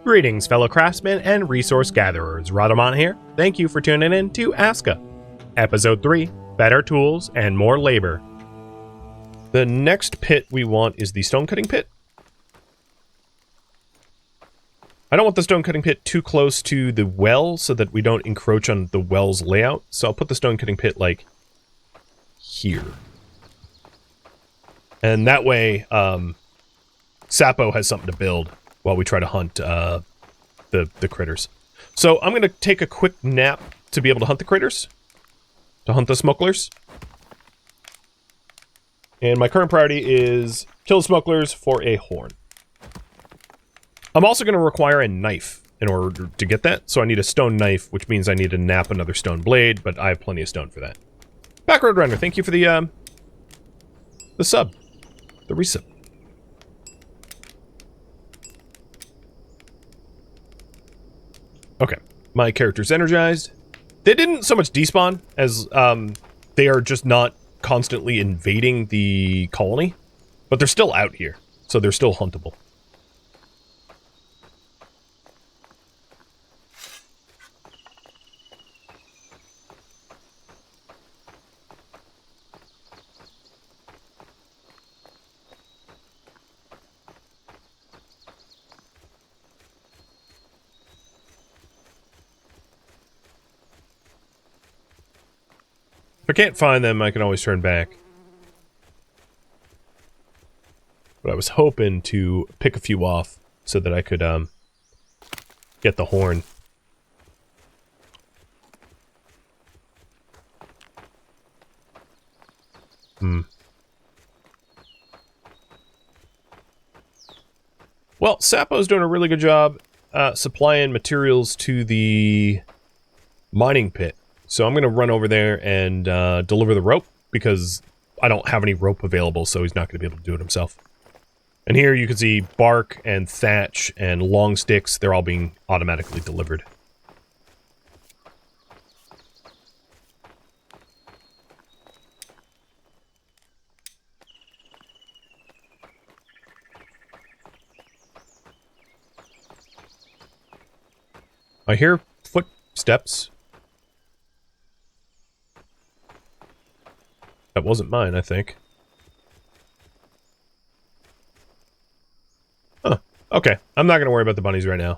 Greetings, fellow craftsmen and resource gatherers. Rhadamant here. Thank you for tuning in to ASKA. Episode 3, Better Tools and More Labor. The next pit we want is the stone cutting pit. I don't want the stone cutting pit too close to the well so that we don't encroach on the well's layout. So I'll put the stone cutting pit like here. And that way, Sapo has something to build while we try to hunt the critters. So I'm going to take a quick nap to be able to hunt the critters. To hunt the smugglers. And my current priority is kill the smugglers for a horn. I'm also going to require a knife in order to get that. So I need a stone knife, which means I need to nap another stone blade, but I have plenty of stone for that. Backroad Runner, thank you for the sub. The resub. Okay, my character's energized. They didn't so much despawn as they are just not constantly invading the colony, but they're still out here, so they're still huntable. If I can't find them, I can always turn back. But I was hoping to pick a few off so that I could get the horn. Well, Sapo's doing a really good job supplying materials to the mining pit. So I'm going to run over there and deliver the rope, because I don't have any rope available, so he's not going to be able to do it himself. And here you can see bark and thatch and long sticks. They're all being automatically delivered. I hear footsteps. That wasn't mine, I think. Huh. Okay. I'm not going to worry about the bunnies right now.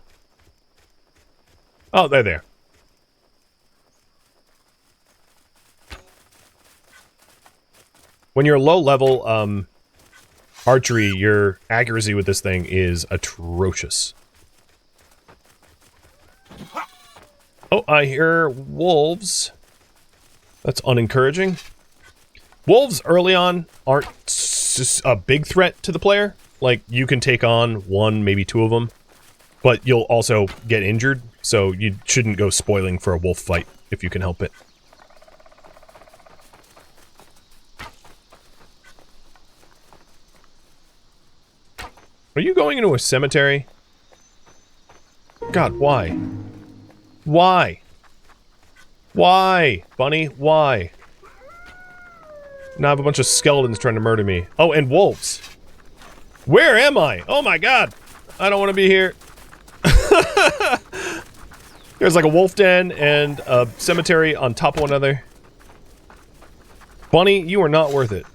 Oh, they're there. When you're low level archery, your accuracy with this thing is atrocious. Oh, I hear wolves. That's unencouraging. Wolves early on aren't a big threat to the player. Like, you can take on one, maybe two of them, but you'll also get injured, so you shouldn't go spoiling for a wolf fight if you can help it. Are you going into a cemetery? God, why? Why? Why? Bunny, why? Now I have a bunch of skeletons trying to murder me. Oh, and wolves. Where am I? Oh my god. I don't want to be here. There's like a wolf den and a cemetery on top of one another. Bunny, you are not worth it.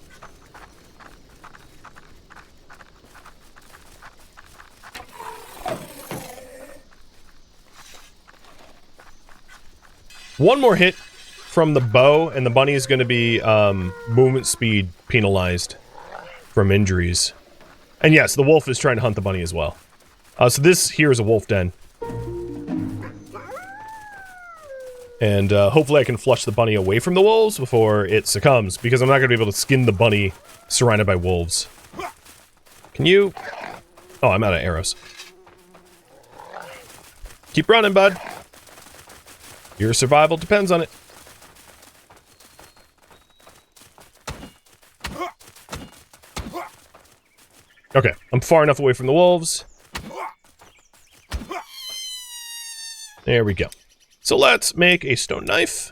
One more hit from the bow, and the bunny is going to be movement speed penalized from injuries. And yes, the wolf is trying to hunt the bunny as well. So this here is a wolf den. And hopefully I can flush the bunny away from the wolves before it succumbs, because I'm not going to be able to skin the bunny surrounded by wolves. Can you... Oh, I'm out of arrows. Keep running, bud. Your survival depends on it. Okay, I'm far enough away from the wolves. There we go. So let's make a stone knife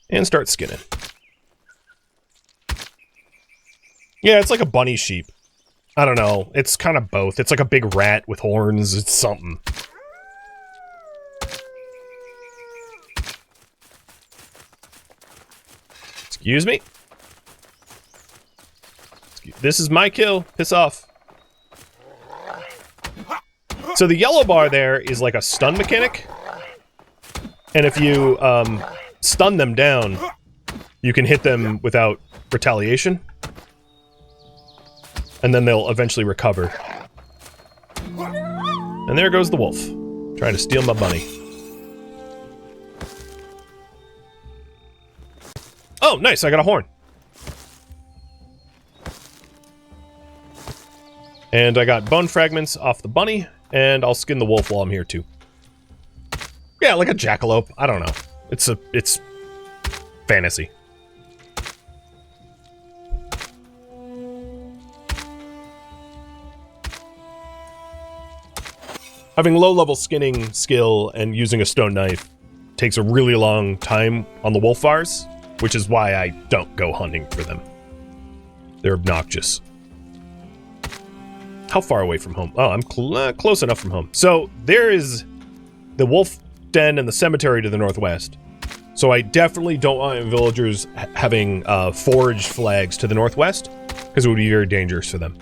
and start skinning. Yeah, it's like a bunny sheep. I don't know. It's kind of both. It's like a big rat with horns. It's something. Excuse me? This is my kill. Piss off. So the yellow bar there is like a stun mechanic. And if you stun them down, you can hit them without retaliation. And then they'll eventually recover. And there goes the wolf, trying to steal my bunny. Oh, nice, I got a horn. And I got bone fragments off the bunny, and I'll skin the wolf while I'm here too. Yeah, like a jackalope. I don't know. It's fantasy. Having low-level skinning skill and using a stone knife takes a really long time on the wolf bars, which is why I don't go hunting for them. They're obnoxious. How far away from home? Oh, I'm close enough from home. So there is the wolf den and the cemetery to the northwest. So I definitely don't want villagers having foraged flags to the northwest, because it would be very dangerous for them.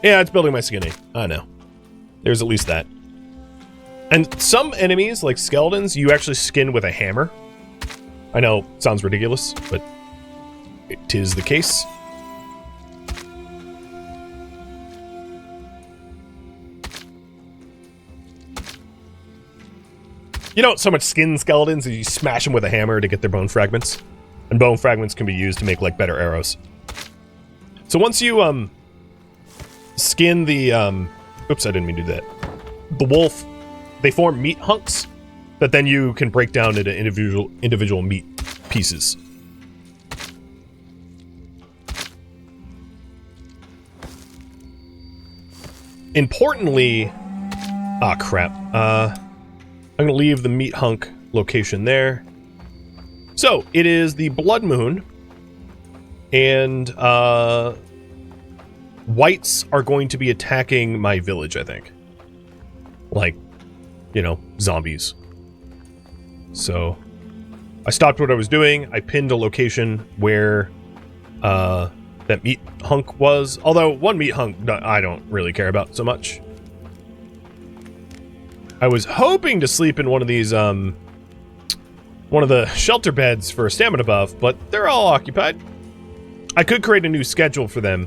Yeah, it's building my skinning. I know. There's at least that. And some enemies, like skeletons, you actually skin with a hammer. I know, sounds ridiculous, but it is the case. You don't so much skin skeletons as you smash them with a hammer to get their bone fragments. And bone fragments can be used to make, like, better arrows. So once you, skin the, oops, I didn't mean to do that. The wolf, they form meat hunks that then you can break down into individual meat pieces. Importantly, ah, crap. I'm gonna leave the meat hunk location there. So, it is the blood moon, and, whites are going to be attacking my village, I think. Like, you know, zombies. So, I stopped what I was doing. I pinned a location where that meat hunk was. Although, one meat hunk I don't really care about so much. I was hoping to sleep in one of these, one of the shelter beds for a stamina buff, but they're all occupied. I could create a new schedule for them.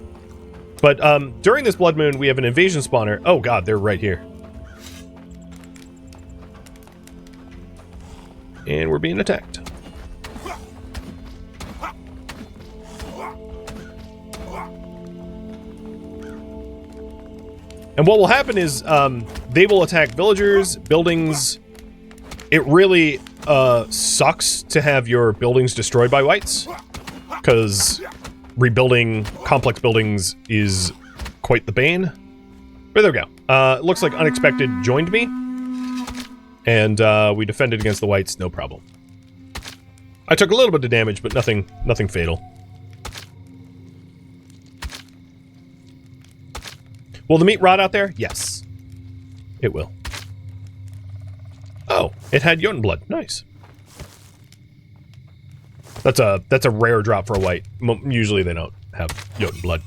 But, during this blood moon, we have an invasion spawner. Oh god, they're right here. And we're being attacked. And what will happen is, they will attack villagers, buildings. It really, sucks to have your buildings destroyed by whites. Because rebuilding complex buildings is quite the bane. But there we go. It looks like Unexpected joined me. And, we defended against the whites, no problem. I took a little bit of damage, but nothing fatal. Will the meat rot out there? Yes. It will. Oh, it had Jotun blood. Nice. That's a rare drop for a white. Usually they don't have Jotun blood.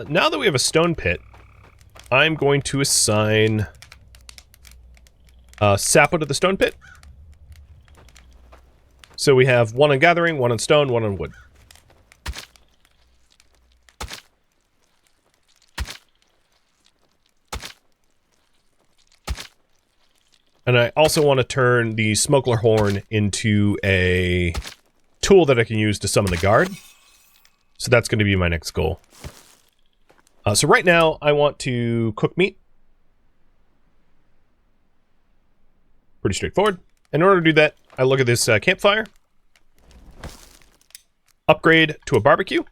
Now that we have a stone pit, I'm going to assign Sapo to the stone pit. So we have one on gathering, one on stone, one on wood. And I also want to turn the smokeler horn into a tool that I can use to summon the guard. So that's going to be my next goal. So right now, I want to cook meat. Pretty straightforward. In order to do that, I look at this campfire. upgrade to a barbecue.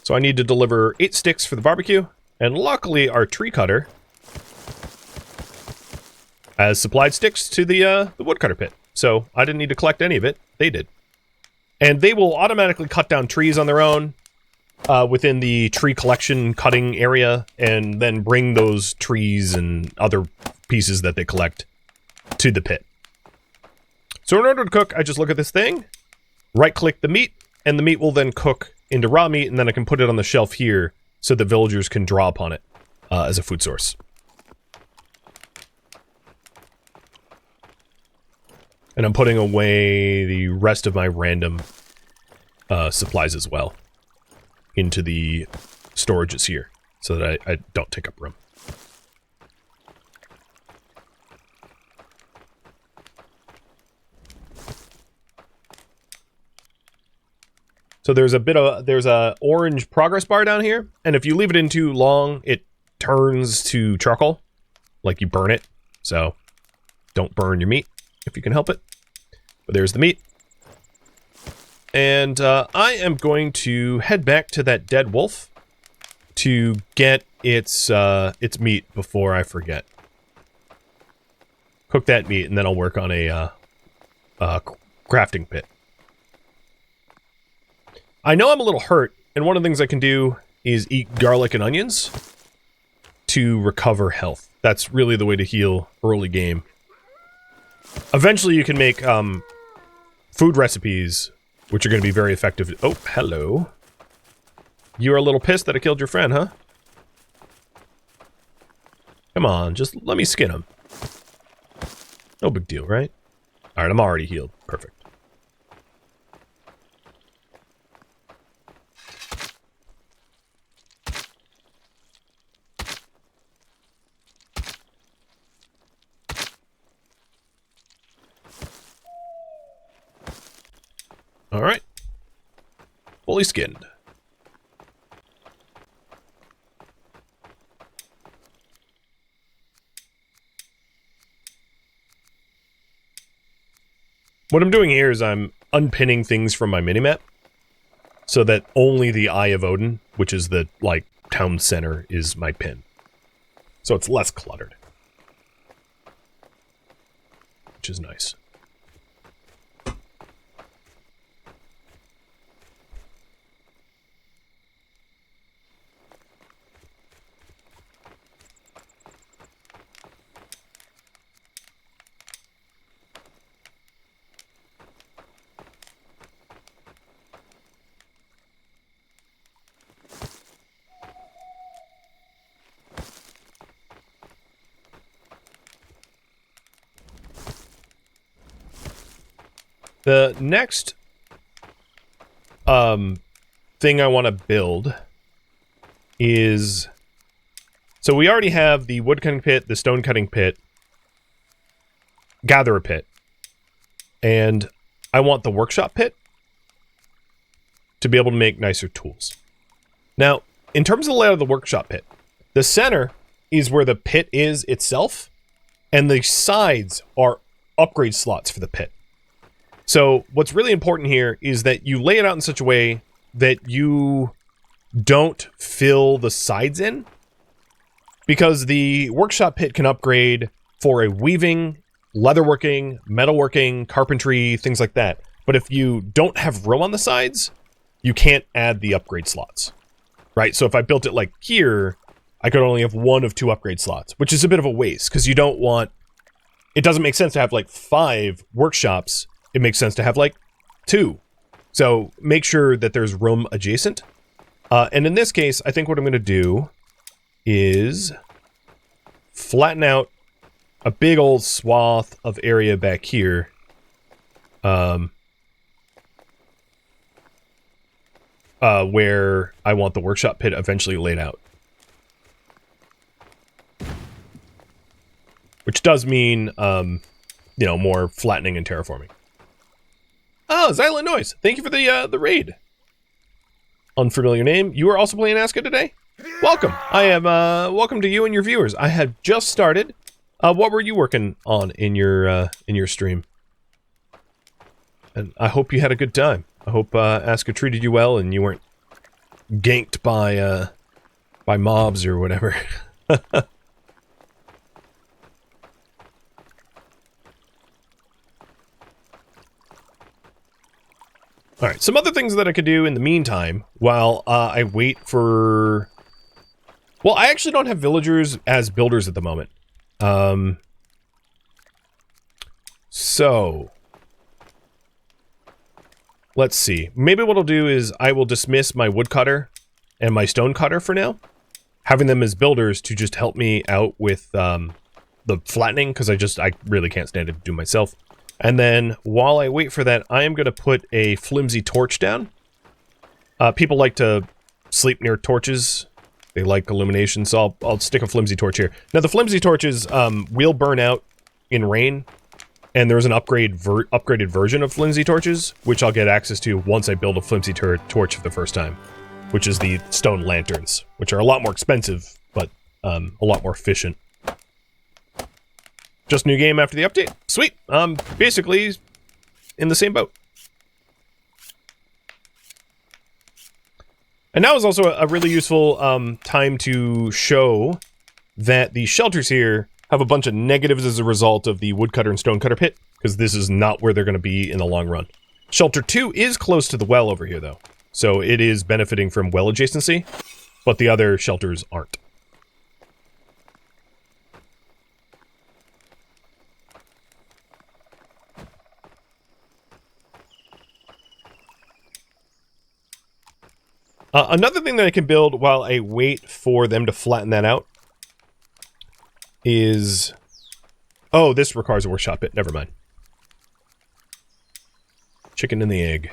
So I need to deliver 8 sticks for the barbecue, and luckily our tree cutter has supplied sticks to the woodcutter pit. So I didn't need to collect any of it. They did. And they will automatically cut down trees on their own within the tree collection cutting area, and then bring those trees and other pieces that they collect to the pit. So in order to cook, I just look at this thing, right-click the meat, and the meat will then cook into raw meat, and then I can put it on the shelf here so the villagers can draw upon it as a food source. And I'm putting away the rest of my random supplies as well into the storages here so that I don't take up room. So there's a orange progress bar down here, and if you leave it in too long, it turns to charcoal, like you burn it. So don't burn your meat if you can help it. But there's the meat. And I am going to head back to that dead wolf to get its meat before I forget. Cook that meat, and then I'll work on a crafting pit. I know I'm a little hurt, and one of the things I can do is eat garlic and onions to recover health. That's really the way to heal early game. Eventually you can make food recipes, which are going to be very effective. Oh, hello. You are a little pissed that I killed your friend, huh? Come on, just let me skin him. No big deal, right? Alright, I'm already healed. Perfect. Alright. Fully skinned. What I'm doing here is I'm unpinning things from my minimap so that only the Eye of Odin, which is the, like, town center, is my pin. So it's less cluttered. Which is nice. The next thing I want to build is... So we already have the wood cutting pit, the stone cutting pit, gatherer pit, and I want the workshop pit to be able to make nicer tools. Now, in terms of the layout of the workshop pit, the center is where the pit is itself, and the sides are upgrade slots for the pit. So what's really important here is that you lay it out in such a way that you don't fill the sides in, because the workshop pit can upgrade for a weaving, leatherworking, metalworking, carpentry, things like that. But if you don't have room on the sides, you can't add the upgrade slots, right? So if I built it like here, I could only have 1 of 2 upgrade slots, which is a bit of a waste, because you don't want... It doesn't make sense to have like 5 workshops. It makes sense to have like 2. So make sure that there's room adjacent. And in this case, I think what I'm going to do is flatten out a big old swath of area back here. Where I want the workshop pit eventually laid out. Which does mean, you know, more flattening and terraforming. Oh, Xylent Noise! Thank you for the raid. Unfamiliar name. You are also playing ASKA today? Welcome. I am, welcome to you and your viewers. I have just started. What were you working on in your stream? And I hope you had a good time. I hope ASKA treated you well and you weren't ganked by mobs or whatever. Alright, some other things that I could do in the meantime while I wait for... Well, I actually don't have villagers as builders at the moment. So... Let's see. Maybe what I'll do is I will dismiss my woodcutter and my stonecutter for now. Having them as builders to just help me out with the flattening, because I really can't stand it to do myself. And then, while I wait for that, I am going to put a flimsy torch down. People like to sleep near torches. They like illumination, so I'll stick a flimsy torch here. Now, the flimsy torches will burn out in rain, and there's an upgraded version of flimsy torches, which I'll get access to once I build a flimsy torch for the first time, which is the stone lanterns, which are a lot more expensive, but a lot more efficient. Just new game after the update. Sweet. Basically in the same boat. And now is also a really useful time to show that the shelters here have a bunch of negatives as a result of the woodcutter and stonecutter pit, because this is not where they're going to be in the long run. Shelter 2 is close to the well over here, though, so it is benefiting from well adjacency, but the other shelters aren't. Another thing that I can build while I wait for them to flatten that out is... Oh, this requires a workshop pit. Never mind. Chicken and the egg.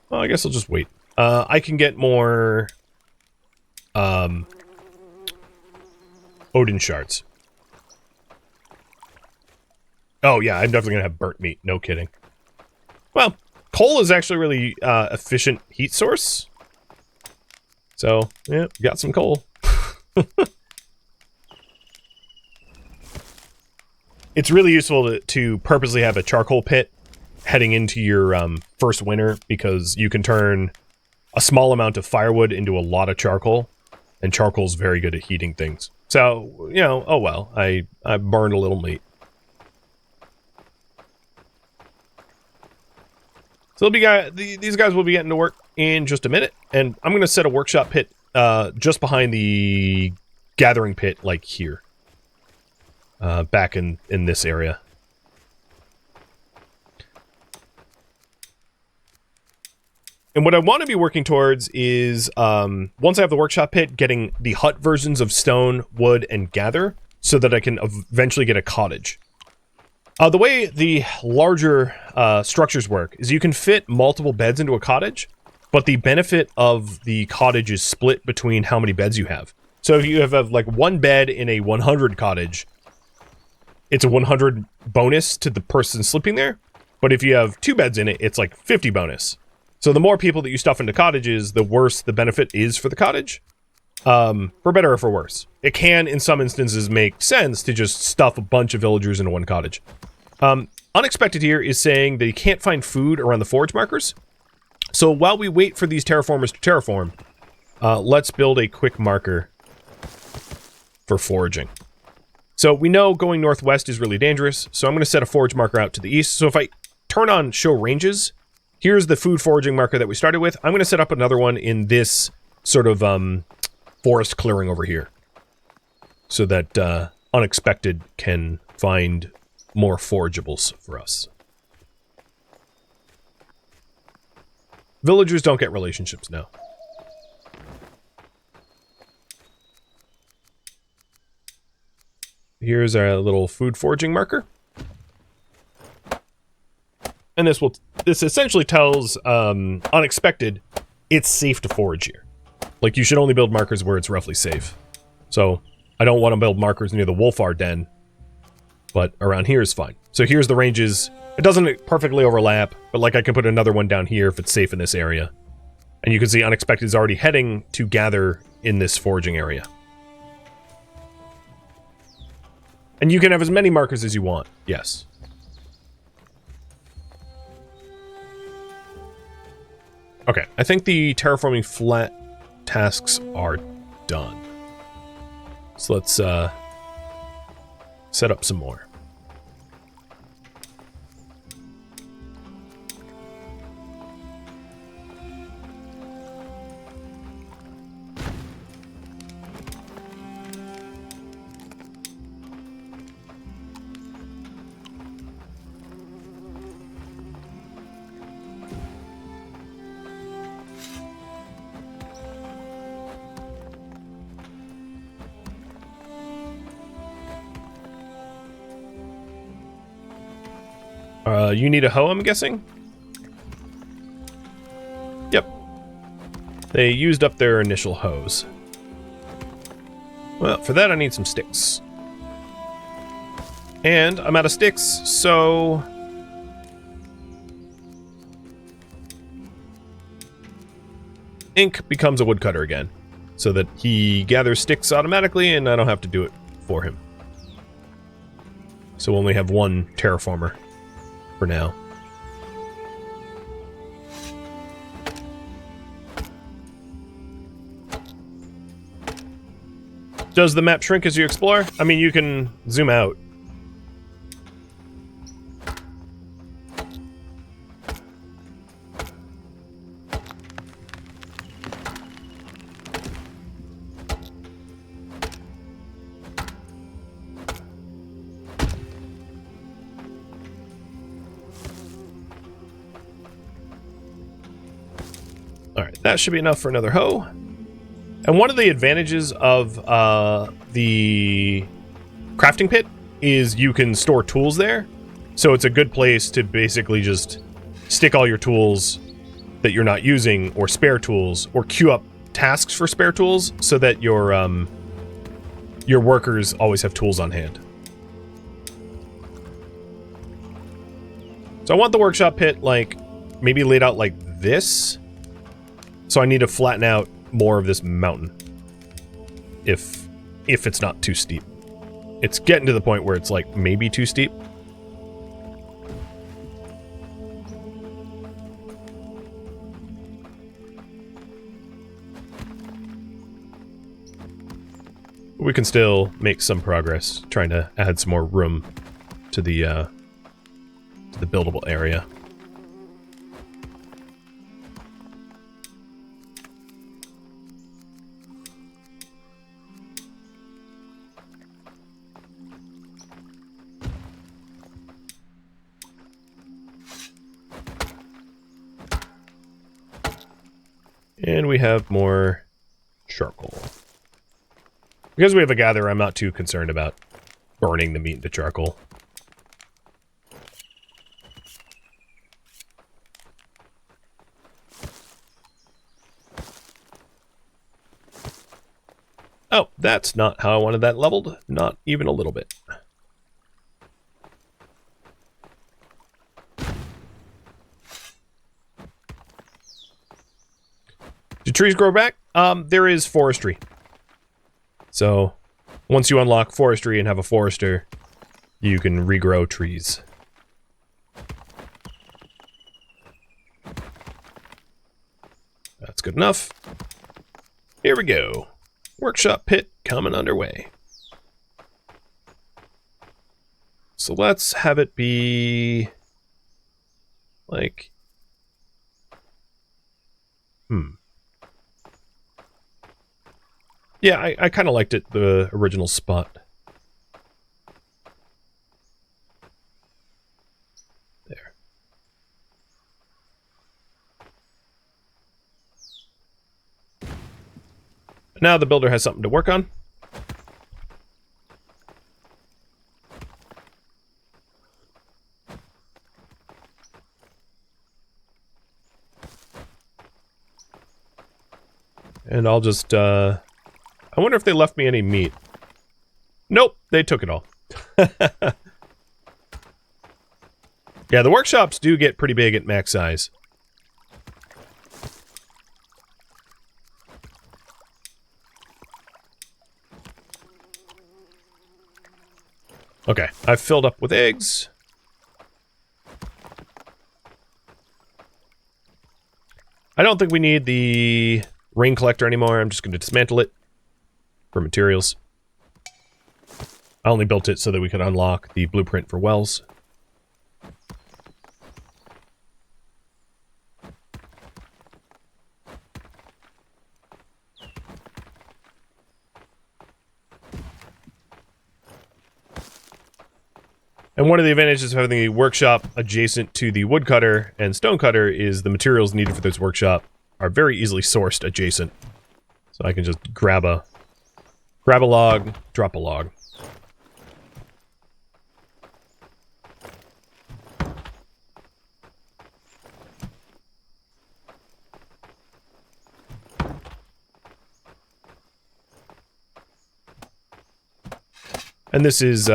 Well, I guess I'll just wait. I can get more... Odin shards. Oh, yeah, I'm definitely going to have burnt meat. No kidding. Well, coal is actually a really efficient heat source. So, yeah, got some coal. It's really useful to purposely have a charcoal pit heading into your first winter, because you can turn a small amount of firewood into a lot of charcoal, and charcoal's very good at heating things. So, you know, oh well, I burned a little meat. So these guys will be getting to work in just a minute, and I'm going to set a workshop pit just behind the gathering pit, like here. Back in this area. And what I want to be working towards is, once I have the workshop pit, getting the hut versions of stone, wood, and gather, so that I can eventually get a cottage. The way the larger structures work is you can fit multiple beds into a cottage, but the benefit of the cottage is split between how many beds you have. So if you have like one bed in a 100 cottage, it's a 100 bonus to the person sleeping there. But if you have 2 beds in it, it's like 50 bonus. So the more people that you stuff into cottages, the worse the benefit is for the cottage. For better or for worse. It can, in some instances, make sense to just stuff a bunch of villagers into one cottage. Unexpected here is saying that you can't find food around the forage markers. So while we wait for these terraformers to terraform, let's build a quick marker for foraging. So we know going northwest is really dangerous, so I'm going to set a forage marker out to the east. So if I turn on show ranges, here's the food foraging marker that we started with. I'm going to set up another one in this sort of forest clearing over here, so that unexpected can find more forageables for us. Villagers don't get relationships now. Here's our little food foraging marker. And this essentially tells unexpected it's safe to forage here. Like, you should only build markers where it's roughly safe. So I don't want to build markers near the Wolfar Den, but around here is fine. So here's the ranges. It doesn't perfectly overlap, but like I can put another one down here if it's safe in this area. And you can see unexpected is already heading to gather in this foraging area. And you can have as many markers as you want. Yes. Okay, I think the terraforming flat tasks are done. So let's set up some more. You need a hoe, I'm guessing? Yep. They used up their initial hoes. Well, for that I need some sticks. And I'm out of sticks, so... Ink becomes a woodcutter again. So that he gathers sticks automatically and I don't have to do it for him. So we'll only have one terraformer for now. Does the map shrink as you explore? I mean, you can zoom out. Alright, that should be enough for another hoe. And one of the advantages of the crafting pit is you can store tools there. So it's a good place to basically just stick all your tools that you're not using, or spare tools, or queue up tasks for spare tools so that your workers always have tools on hand. So I want the workshop pit, like, maybe laid out like this. So I need to flatten out more of this mountain. If it's not too steep. It's getting to the point where it's like maybe too steep. We can still make some progress trying to add some more room to the buildable area. And we have more charcoal. Because we have a gatherer, I'm not too concerned about burning the meat into charcoal. Oh, that's not how I wanted that leveled. Not even a little bit. Do trees grow back? There is forestry. So, once you unlock forestry and have a forester, you can regrow trees. That's good enough. Here we go. Workshop pit coming underway. So let's have it be... like... Yeah, I kind of liked it, the original spot. There. Now the builder has something to work on. And I'll just, I wonder if they left me any meat. Nope, they took it all. Yeah, the workshops do get pretty big at max size. Okay, I've filled up with eggs. I don't think we need the rain collector anymore. I'm just going to dismantle it for materials. I only built it so that we could unlock the blueprint for wells. And one of the advantages of having the workshop adjacent to the woodcutter and stonecutter is the materials needed for this workshop are very easily sourced adjacent. So I can just grab a log, drop a log. And this is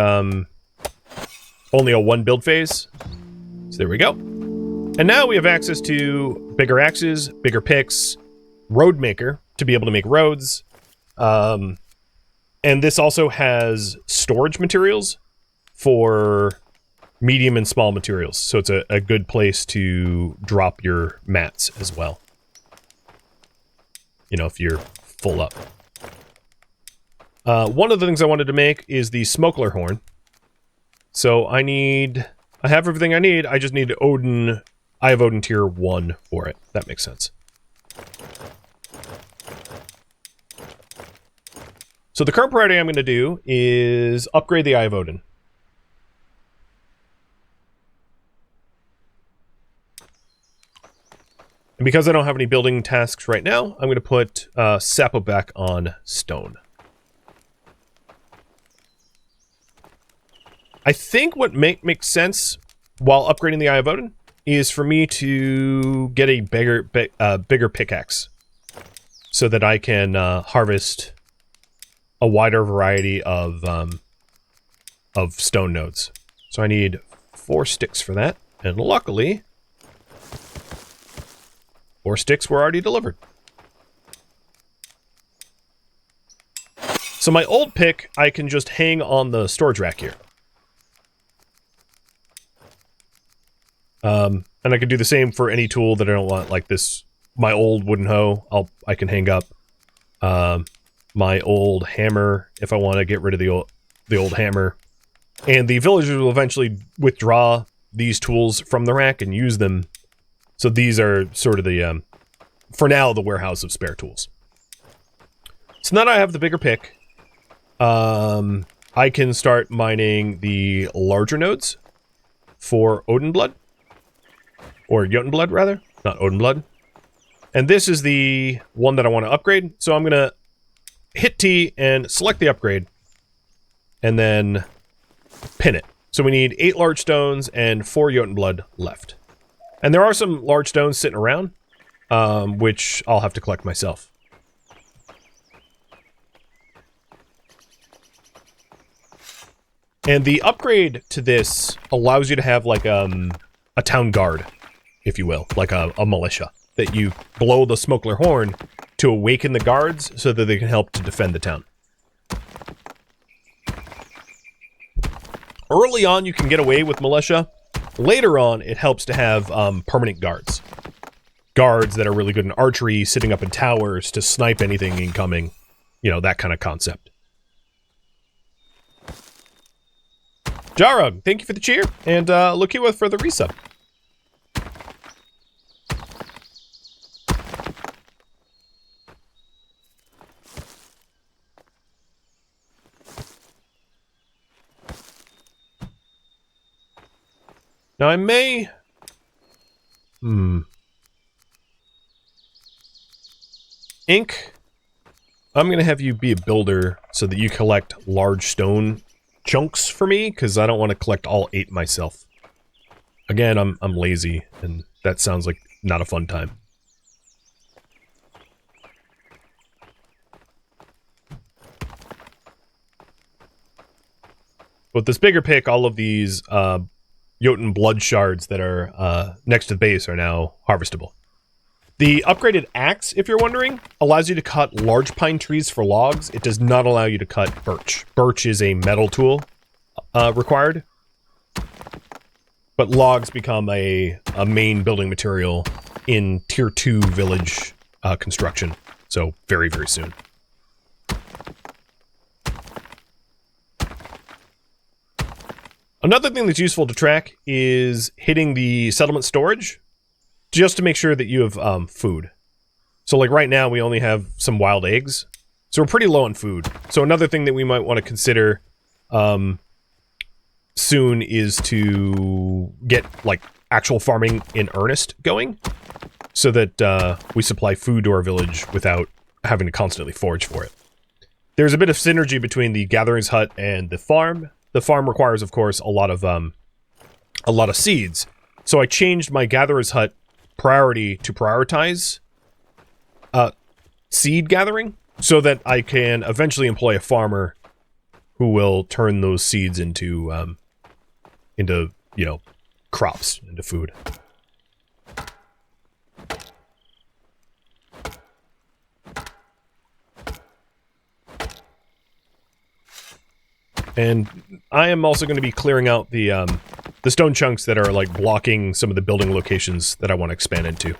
only a 1 build phase. So there we go. And now we have access to bigger axes, bigger picks, road maker to be able to make roads. And this also has storage materials for medium and small materials. So it's a good place to drop your mats as well. You know, if you're full up. One of the things I wanted to make is the smokeler horn. So I have everything I need. I just need Odin. I have Odin tier 1 for it. That makes sense. So the current priority I'm going to do is upgrade the Eye of Odin. And because I don't have any building tasks right now, I'm going to put Sapo back on stone. I think what makes sense while upgrading the Eye of Odin is for me to get a bigger pickaxe so that I can harvest a wider variety of stone nodes. So I need 4 sticks for that, and luckily 4 sticks were already delivered. So my old pick I can just hang on the storage rack here. And I could do the same for any tool that I don't want, like this, my old wooden hoe, I can hang up. My old hammer, if I want to get rid of the old hammer. And the villagers will eventually withdraw these tools from the rack and use them. So these are sort of the, for now, the warehouse of spare tools. So now that I have the bigger pick, I can start mining the larger nodes for Odin blood. Or Jotun blood, rather. Not Odin blood. And this is the one that I want to upgrade. So I'm going to hit T and select the upgrade. And then pin it. So we need 8 large stones and 4 Jotun blood left. And there are some large stones sitting around, which I'll have to collect myself. And the upgrade to this allows you to have like a town guard, if you will, like a militia, that you blow the smokeler horn to awaken the guards so that they can help to defend the town. Early on, you can get away with militia. Later on, it helps to have permanent guards. Guards that are really good in archery, sitting up in towers to snipe anything incoming. You know, that kind of concept. Jarug, thank you for the cheer, and Lukiwa for the resub. Now I may... Ink, I'm going to have you be a builder so that you collect large stone chunks for me, because I don't want to collect all 8 myself. Again, I'm lazy, and that sounds like not a fun time. With this bigger pick, all of these Jotun blood shards that are next to the base are now harvestable. The upgraded axe, if you're wondering, allows you to cut large pine trees for logs. It does not allow you to cut birch. Birch is a metal tool. required. But logs become a main building material in Tier 2 village construction. So very, very soon. Another thing that's useful to track is hitting the settlement storage, just to make sure that you have food. So like right now we only have some wild eggs, so we're pretty low on food. So another thing that we might want to consider soon is to get like actual farming in earnest going, so that we supply food to our village without having to constantly forage for it. There's a bit of synergy between the gatherings hut and the farm. The farm requires, of course, a lot of seeds. So I changed my gatherer's hut priority to prioritize seed gathering, so that I can eventually employ a farmer who will turn those seeds into crops, into food. And I am also going to be clearing out the stone chunks that are like blocking some of the building locations that I want to expand into.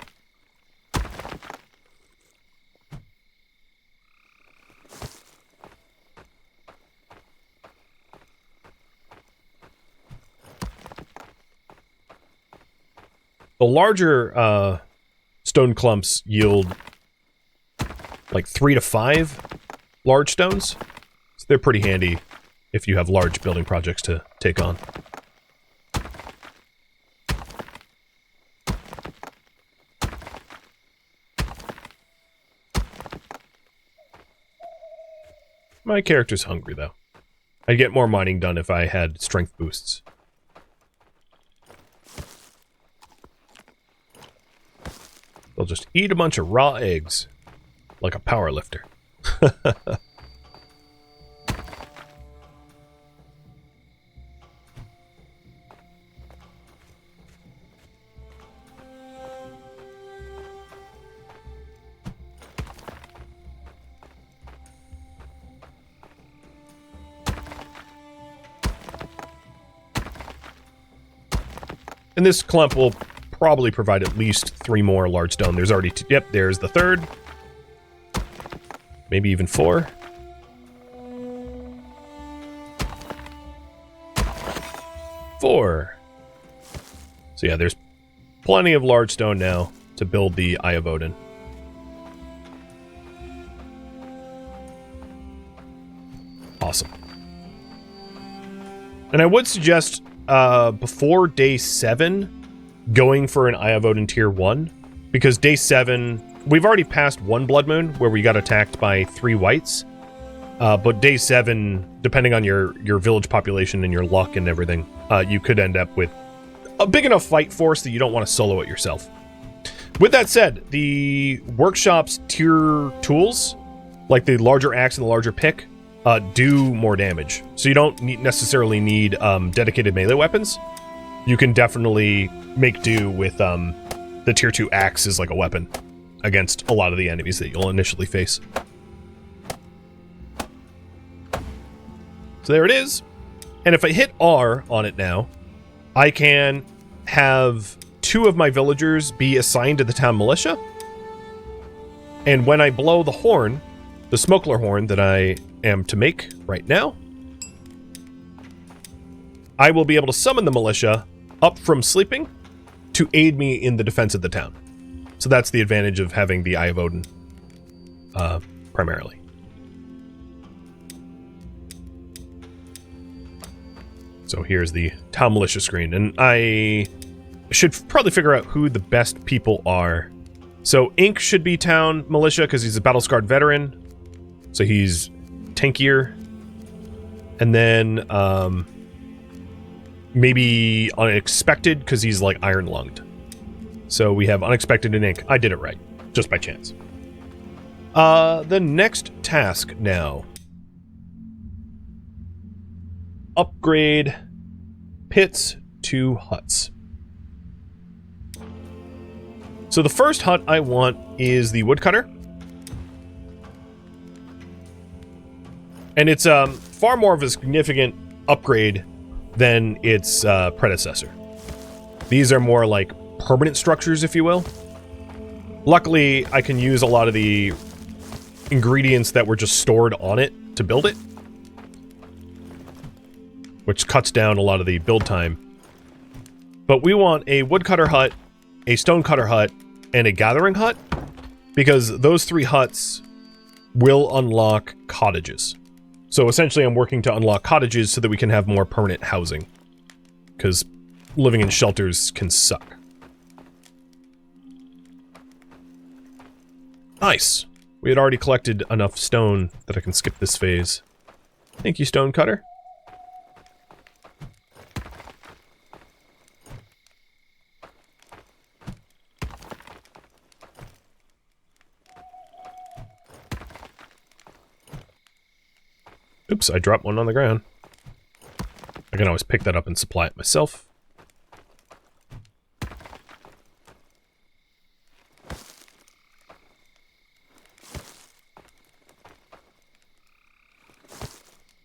The larger stone clumps yield like 3 to 5 large stones, so they're pretty handy if you have large building projects to take on. My character's hungry, though. I'd get more mining done if I had strength boosts. They'll just eat a bunch of raw eggs, like a power lifter. And this clump will probably provide at least 3 more large stone. There's already yep, there's the 3rd. Maybe even 4. 4. So yeah, there's plenty of large stone now to build the Eye of Odin. Awesome. And I would suggest before day 7 going for an Eye of Odin tier 1, because day 7 we've already passed one blood moon where we got attacked by 3 whites, but day 7, depending on your village population and your luck and everything, you could end up with a big enough fight force that you don't want to solo it yourself. With that said, the workshop's tier tools, like the larger axe and the larger pick, do more damage. So you don't necessarily need dedicated melee weapons. You can definitely make do with the tier 2 axe as like a weapon against a lot of the enemies that you'll initially face. So there it is. And if I hit R on it now, I can have 2 of my villagers be assigned to the town militia. And when I blow the horn, the smokeler horn that I am to make right now, I will be able to summon the militia up from sleeping to aid me in the defense of the town. So that's the advantage of having the Eye of Odin, primarily. So here's the town militia screen, and I should probably figure out who the best people are. So Ink should be town militia because he's a battle-scarred veteran, so he's tankier. And then maybe Unexpected because he's like iron-lunged. So we have Unexpected and Ink. I did it right, just by chance. The next task now. Upgrade pits to huts. So the first hut I want is the woodcutter. And it's far more of a significant upgrade than its predecessor. These are more like permanent structures, if you will. Luckily, I can use a lot of the ingredients that were just stored on it to build it, which cuts down a lot of the build time. But we want a woodcutter hut, a stonecutter hut, and a gathering hut, because those 3 huts will unlock cottages. So essentially I'm working to unlock cottages so that we can have more permanent housing, because living in shelters can suck. Nice. We had already collected enough stone that I can skip this phase. Thank you, stonecutter. Oops, I dropped one on the ground. I can always pick that up and supply it myself.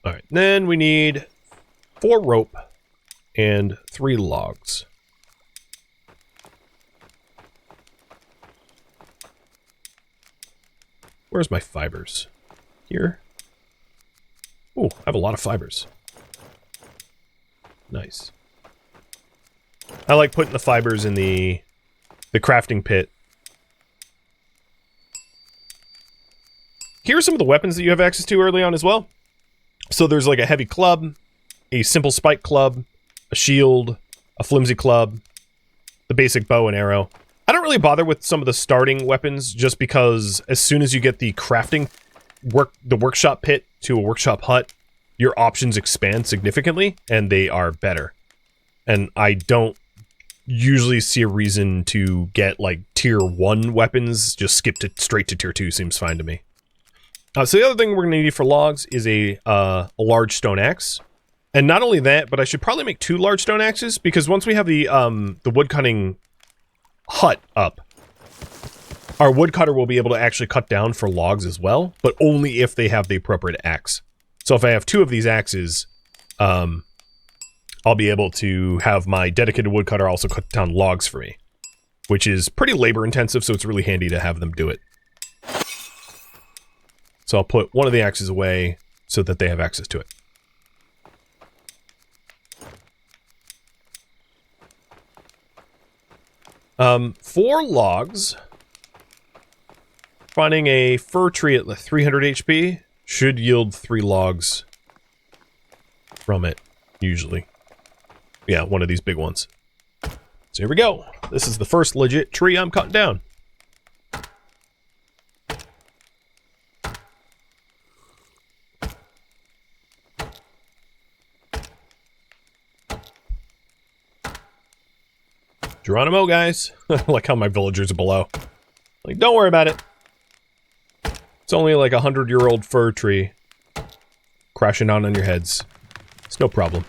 Alright, then we need 4 rope and 3 logs. Where's my fibers? Here? Ooh, I have a lot of fibers. Nice. I like putting the fibers in the crafting pit. Here are some of the weapons that you have access to early on as well. So there's like a heavy club, a simple spike club, a shield, a flimsy club, the basic bow and arrow. I don't really bother with some of the starting weapons just because as soon as you get the crafting the workshop pit to a workshop hut, your options expand significantly and they are better. And I don't usually see a reason to get like tier 1 weapons. Just skip to straight to tier 2 seems fine to me. So the other thing we're going to need for logs is a large stone axe. And not only that, but I should probably make 2 large stone axes, because once we have the woodcutting hut up, our woodcutter will be able to actually cut down for logs as well, but only if they have the appropriate axe. So if I have 2 of these axes, I'll be able to have my dedicated woodcutter also cut down logs for me, which is pretty labor intensive, so it's really handy to have them do it. So I'll put one of the axes away so that they have access to it. For logs, finding a fir tree at 300 HP should yield 3 logs from it, usually. Yeah, one of these big ones. So here we go. This is the first legit tree I'm cutting down. Geronimo, guys. Like how my villagers are below. Like, don't worry about it. It's only like 100-year-old fir tree crashing down on your heads. It's no problem.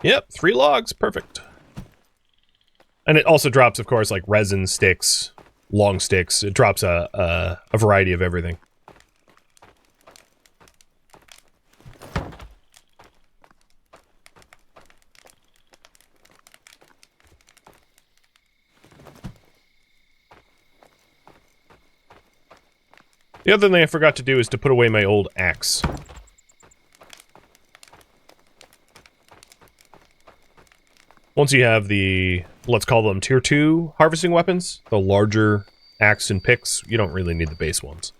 Yep, 3 logs, perfect. And it also drops, of course, like resin sticks, long sticks. It drops a variety of everything. The other thing I forgot to do is to put away my old axe. Once you have the, let's call them tier 2 harvesting weapons, the larger axe and picks, you don't really need the base ones.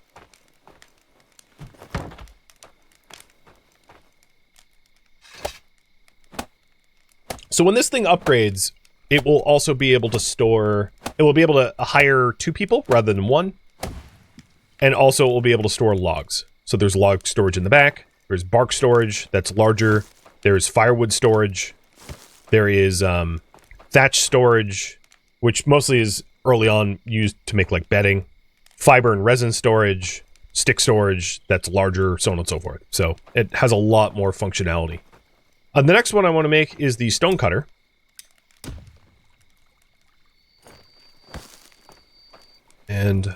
So when this thing upgrades, it will also be able to store, it will be able to hire 2 people rather than 1. And also it will be able to store logs. So there's log storage in the back, there's bark storage that's larger, there's firewood storage. There is thatch storage, which mostly is early on used to make like bedding fiber and resin storage, stick storage that's larger, so on and so forth. So it has a lot more functionality. The next one I want to make is the stone cutter. And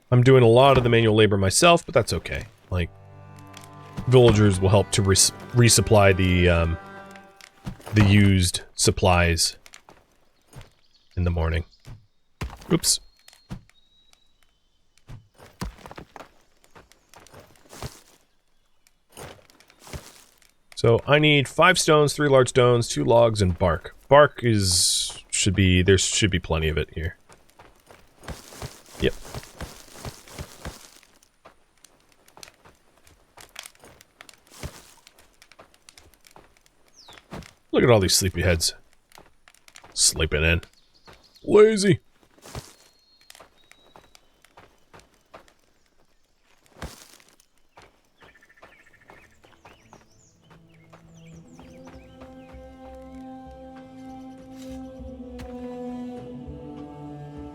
I'm doing a lot of the manual labor myself, but that's okay. Like, villagers will help to resupply the used supplies in the morning. Oops. So I need 5 stones, 3 large stones, 2 logs, and bark. Bark there should be plenty of it here. Yep. Look at all these sleepyheads. Sleeping in. Lazy.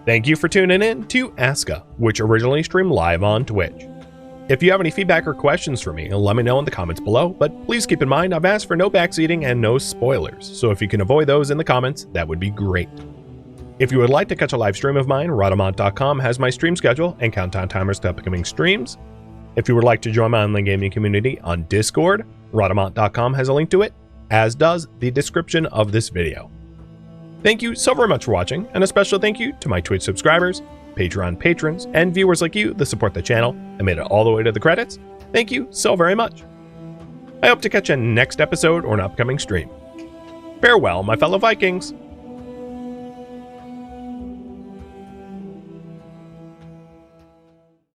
Thank you for tuning in to ASKA, which originally streamed live on Twitch. If you have any feedback or questions for me, let me know in the comments below, but please keep in mind I've asked for no backseating and no spoilers, so if you can avoid those in the comments, that would be great. If you would like to catch a live stream of mine, Rhadamant.com has my stream schedule and countdown timers to upcoming streams. If you would like to join my online gaming community on Discord, Rhadamant.com has a link to it, as does the description of this video. Thank you so very much for watching, and a special thank you to my Twitch subscribers, Patreon patrons, and viewers like you that support the channel and made it all the way to the credits. Thank you so very much. I hope to catch you next episode or an upcoming stream. Farewell, my fellow Vikings.